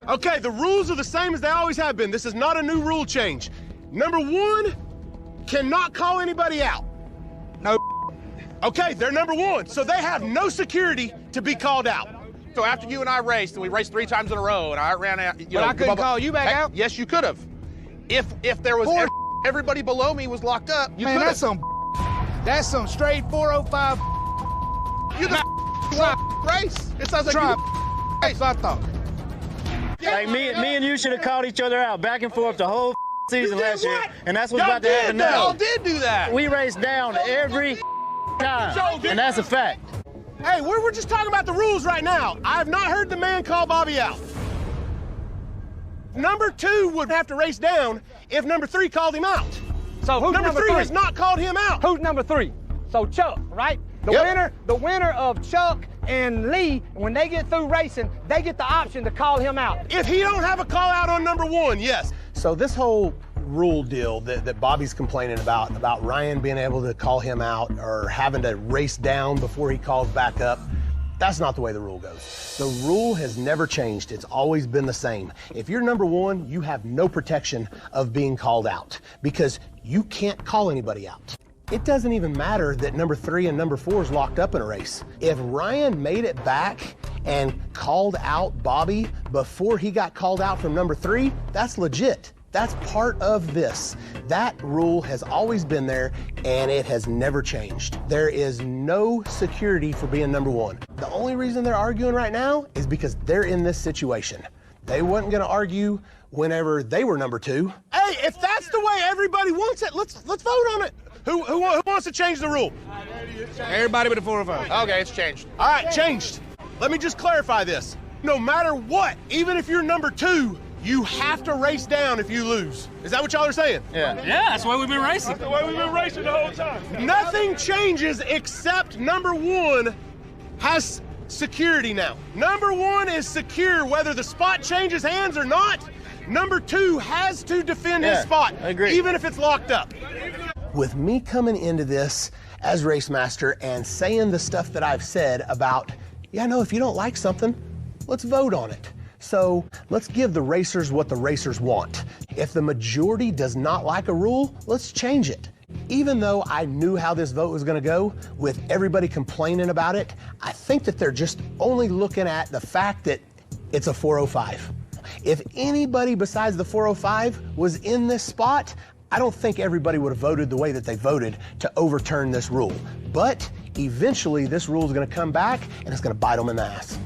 Okay, the rules are the same as they always have been. This is not a new rule change. Number one, cannot call anybody out. No. Okay, they're number one, so they have no security to be called out. So after you and I raced, and we raced 3 times in a row, and I ran out, But I couldn't call you back out? Yes, you could have. If there was everybody below me was locked up, you Man, could that's have. that's some straight 405 You the race. It sounds like try you race, I thought. Like me and you should have called each other out back and forth the whole season last year, and that's what's about to happen now. Y'all did do that. We raced down every time, and that's a fact. Hey, we're just talking about the rules right now. I have not heard the man call Bobby out. Number 2 would have to race down if number 3 called him out. So who's Number 3 has not called him out. Who's number 3? So Chuck, right? The winner of Chuck and Lee, when they get through racing, they get the option to call him out. If he don't have a call out on number 1, yes. So this whole rule deal that Bobby's complaining about Ryan being able to call him out or having to race down before he calls back up, that's not the way the rule goes. The rule has never changed. It's always been the same. If you're number 1, you have no protection of being called out because you can't call anybody out. It doesn't even matter that number 3 and number 4 is locked up in a race. If Ryan made it back and called out Bobby before he got called out from number 3, that's legit. That's part of this. That rule has always been there, and it has never changed. There is no security for being number 1. The only reason they're arguing right now is because they're in this situation. They wasn't going to argue whenever they were number 2. Hey, if that's the way everybody wants it, let's vote on it. Who wants to change the rule? Everybody with the 405. Okay, it's changed. All right, changed. Let me just clarify this. No matter what, even if you're number 2, you have to race down if you lose. Is that what y'all are saying? Yeah, that's why we've been racing. That's the way we've been racing the whole time. Nothing changes except number 1 has security now. Number 1 is secure whether the spot changes hands or not. Number 2 has to defend his spot, even if it's locked up. With me coming into this as race master and saying the stuff that I've said about, if you don't like something, let's vote on it. So let's give the racers what the racers want. If the majority does not like a rule, let's change it. Even though I knew how this vote was going to go, with everybody complaining about it, I think that they're just only looking at the fact that it's a 405. If anybody besides the 405 was in this spot, I don't think everybody would have voted the way that they voted to overturn this rule. But eventually this rule is going to come back and it's going to bite them in the ass.